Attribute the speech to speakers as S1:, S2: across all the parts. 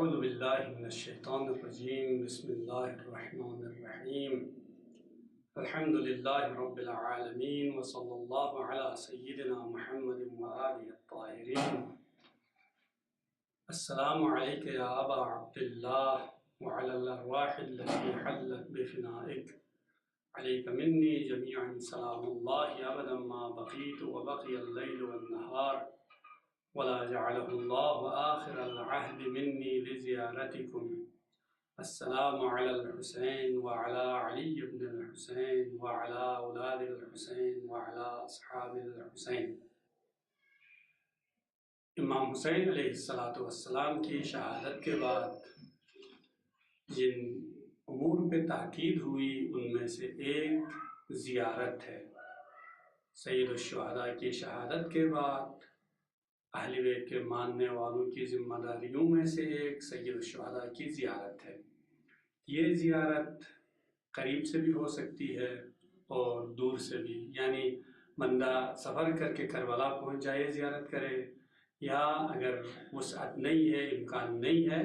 S1: اعوذ باللہ من الشیطان الرجیم بسم اللہ الرحمن الرحیم الحمد للہ رب العالمین وصلی اللہ علی سیدنا محمد وآلہ الطاہرین السلام علیک یا ابا عبداللہ وعلی الارواح التي حلت بفنائک علیک منی جمیعا سلام اللہ ابدا ما بقیت وبقی اللیل والنہار ولا جعله الله آخر العهد مني لزيارتكم السلام على الحسين وعلى علي بن الحسين وعلى أولاد الحسين وعلى أصحاب الحسين۔ امام حسین علیہ السلام کی شہادت کے بعد جن امور پہ تاکید ہوئی ان میں سے ایک زیارت ہے۔ سید الشہداء کی شہادت کے بعد اہل بیت کے ماننے والوں کی ذمہ داریوں میں سے ایک سید الشہداء کی زیارت ہے۔ یہ زیارت قریب سے بھی ہو سکتی ہے اور دور سے بھی، یعنی بندہ سفر کر کے کربلا پہنچ جائے زیارت کرے، یا اگر وسعت نہیں ہے، امکان نہیں ہے،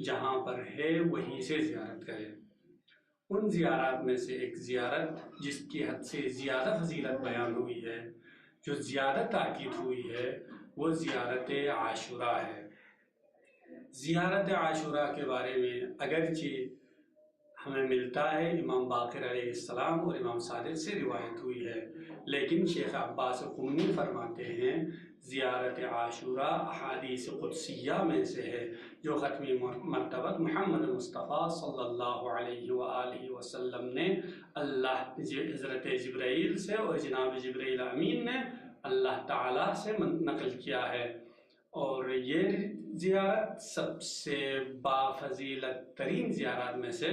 S1: جہاں پر ہے وہیں سے زیارت کرے۔ ان زیارات میں سے ایک زیارت جس کی حد سے زیادہ فضیلت بیان ہوئی ہے، جو زیادہ تاکید ہوئی ہے، وہ زیارت عاشوراء ہے۔ زیارت عاشوراء کے بارے میں اگرچہ ہمیں ملتا ہے امام باقر علیہ السلام اور امام صادق سے روایت ہوئی ہے، لیکن شیخ عباس قمی فرماتے ہیں زیارت عاشوراء احادیث قدسیہ میں سے ہے، جو ختمی مرتبت محمد مصطفیٰ صلی اللہ علیہ وآلہ وسلم نے حضرت جبرائیل سے اور جناب جبرائیل امین نے اللہ تعالیٰ سے نقل کیا ہے، اور یہ زیارت سب سے بافضیلت ترین زیارات میں سے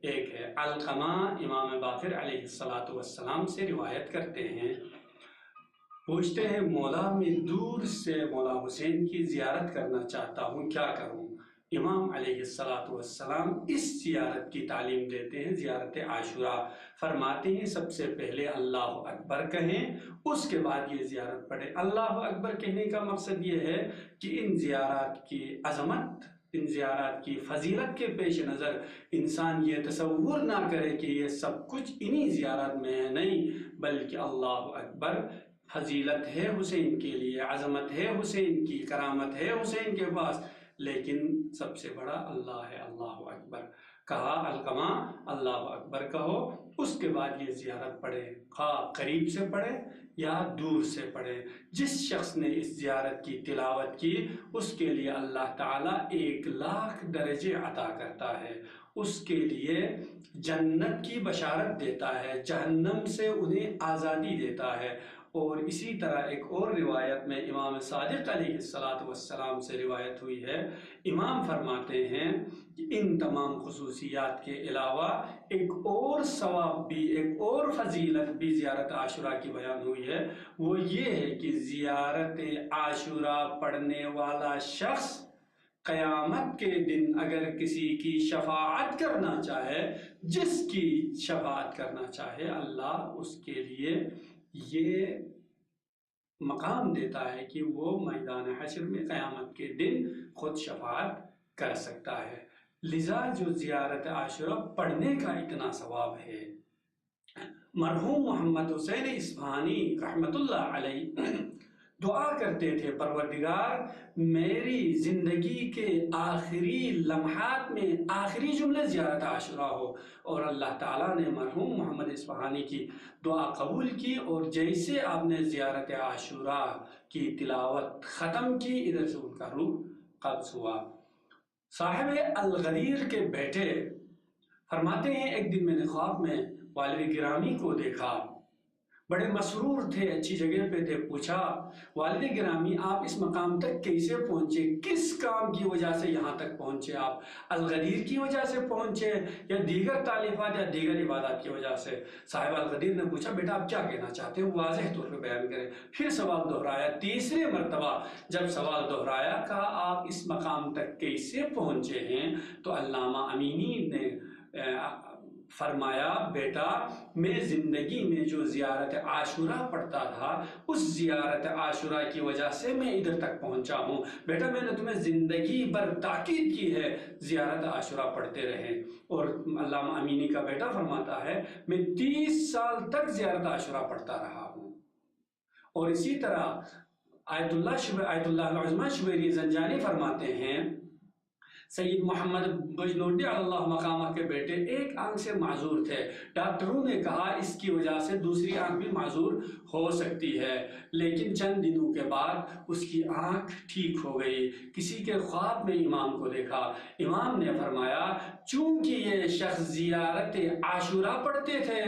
S1: ایک ہے۔ علقمہ امام باقر علیہ السلام سے روایت کرتے ہیں، پوچھتے ہیں مولا میں دور سے مولا حسین کی زیارت کرنا چاہتا ہوں، کیا کروں؟ امام علیہ السلام اس زیارت کی تعلیم دیتے ہیں، زیارت عاشوراء فرماتے ہیں سب سے پہلے اللہ اکبر کہیں، اس کے بعد یہ زیارت پڑھیں۔ اللہ اکبر کہنے کا مقصد یہ ہے کہ ان زیارات کی عظمت، ان زیارات کی فضیلت کے پیش نظر انسان یہ تصور نہ کرے کہ یہ سب کچھ انہی زیارات میں ہے، نہیں، بلکہ اللہ اکبر فضیلت ہے حسین کے لیے، عظمت ہے حسین کی، کرامت ہے حسین کے پاس، لیکن سب سے بڑا اللہ ہے۔ اللہ اکبر کہا علقمہ، اللہ اکبر کہو، اس کے بعد یہ زیارت پڑھے، خواہ قریب سے پڑھے یا دور سے پڑھے۔ جس شخص نے اس زیارت کی تلاوت کی اس کے لیے اللہ تعالیٰ 1,00,000 درجے عطا کرتا ہے، اس کے لیے جنت کی بشارت دیتا ہے، جہنم سے انہیں آزادی دیتا ہے۔ اور اسی طرح ایک اور روایت میں امام صادق علیہ السلام سے روایت ہوئی ہے، امام فرماتے ہیں کہ ان تمام خصوصیات کے علاوہ ایک اور ثواب بھی، ایک اور فضیلت بھی زیارت عاشوراء کی بیان ہوئی ہے، وہ یہ ہے کہ زیارت عاشوراء پڑھنے والا شخص قیامت کے دن اگر کسی کی شفاعت کرنا چاہے، جس کی شفاعت کرنا چاہے، اللہ اس کے لیے یہ مقام دیتا ہے کہ وہ میدان حشر میں قیامت کے دن خود شفاعت کر سکتا ہے۔ لذا جو زیارت عاشوراء پڑھنے کا اتنا ثواب ہے، مرحوم محمد حسین اصفہانی رحمت اللہ علیہ دعا کرتے تھے، پروردگار میری زندگی کے آخری لمحات میں آخری جملے زیارت عاشوراء ہو، اور اللہ تعالیٰ نے مرحوم محمد اصفہانی کی دعا قبول کی، اور جیسے آپ نے زیارت عاشوراء کی تلاوت ختم کی، ادھر سے ان کا روح قبض ہوا۔ صاحب الغدیر کے بیٹے فرماتے ہیں ایک دن میں نے خواب میں والد گرامی کو دیکھا، بڑے مسرور تھے، اچھی جگہ پہ تھے، پوچھا والد گرامی آپ اس مقام تک کیسے پہنچے، کس کام کی وجہ سے یہاں تک پہنچے؟ آپ الغدیر کی وجہ سے پہنچے یا دیگر تالیفات یا دیگر عبادات کی وجہ سے؟ صاحب الغدیر نے پوچھا بیٹا آپ کیا کہنا چاہتے ہیں، واضح طور پہ بیان کریں۔ پھر سوال دہرایا، تیسرے مرتبہ جب سوال دہرایا، کہا آپ اس مقام تک کیسے پہنچے ہیں؟ تو علامہ امینی نے فرمایا بیٹا میں زندگی میں جو زیارت عاشورہ پڑھتا تھا اس زیارت عاشورہ کی وجہ سے میں ادھر تک پہنچا ہوں، بیٹا میں نے تمہیں زندگی بھر تاکید کی ہے زیارت عاشورہ پڑھتے رہیں۔ اور علامہ امینی کا بیٹا فرماتا ہے میں 30 سال تک زیارت عاشورہ پڑھتا رہا ہوں۔ اور اسی طرح آیت اللہ العظمہ شبیری زنجانی فرماتے ہیں سید محمد بجنوردی علی اللہ مقامہ کے بیٹے ایک آنکھ سے معذور تھے، ڈاکٹروں نے کہا اس کی وجہ سے دوسری آنکھ بھی معذور ہو سکتی ہے، لیکن چند دنوں کے بعد اس کی آنکھ ٹھیک ہو گئی۔ کسی کے خواب میں امام کو دیکھا، امام نے فرمایا چونکہ یہ شخص زیارت عاشورہ پڑھتے تھے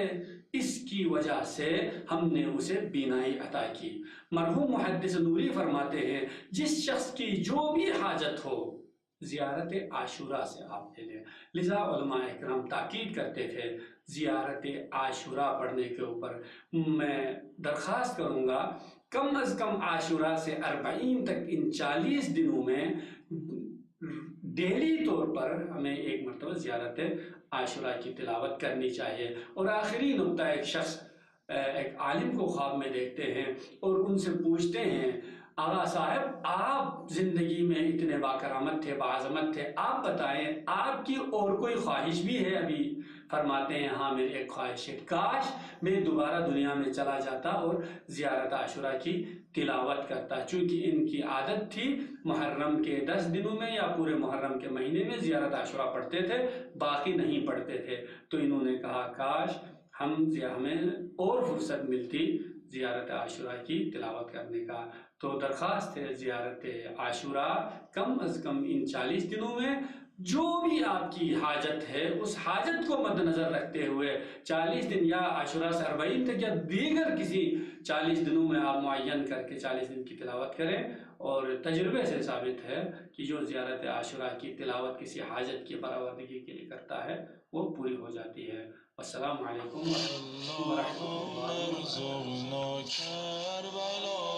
S1: اس کی وجہ سے ہم نے اسے بینائی عطا کی۔ مرحوم محدث نوری فرماتے ہیں جس شخص کی جو بھی حاجت ہو زیارت عاشورہ سے آپ لے لیں۔ لذا علماء اکرام تاکید کرتے تھے زیارت عاشورہ پڑھنے کے اوپر۔ میں درخواست کروں گا کم از کم عاشورہ سے 40 تک ان 40 دنوں میں ڈیلی طور پر ہمیں ایک مرتبہ زیارت عاشورہ کی تلاوت کرنی چاہیے۔ اور آخری نقطہ، ایک شخص ایک عالم کو خواب میں دیکھتے ہیں اور ان سے پوچھتے ہیں آغا صاحب آپ زندگی میں اتنے باکرامت تھے، باعظمت تھے، آپ بتائیں آپ کی اور کوئی خواہش بھی ہے ابھی؟ فرماتے ہیں ہاں میری ایک خواہش ہے، کاش میں دوبارہ دنیا میں چلا جاتا اور زیارت عاشورہ کی تلاوت کرتا، چونکہ ان کی عادت تھی محرم کے 10 دنوں میں یا پورے محرم کے مہینے میں زیارت عاشورہ پڑھتے تھے، باقی نہیں پڑھتے تھے۔ تو انہوں نے کہا کاش ہمیں اور فرصت ملتی زیارت عاشورہ کی تلاوت کرنے کا۔ تو درخواست ہے زیارت عاشورہ کم از کم ان 40 دنوں میں جو بھی آپ کی حاجت ہے اس حاجت کو مد نظر رکھتے ہوئے 40 دن یا عاشورہ سے 40 تک یا دیگر کسی 40 دنوں میں آپ معین کر کے 40 دن کی تلاوت کریں۔ اور تجربے سے ثابت ہے کہ جو زیارت عاشورہ کی تلاوت کسی حاجت کی برآوردگی کے لیے کرتا ہے وہ پوری ہو جاتی ہے۔ السلام علیکم ورحمۃ اللہ وبرکاتہ۔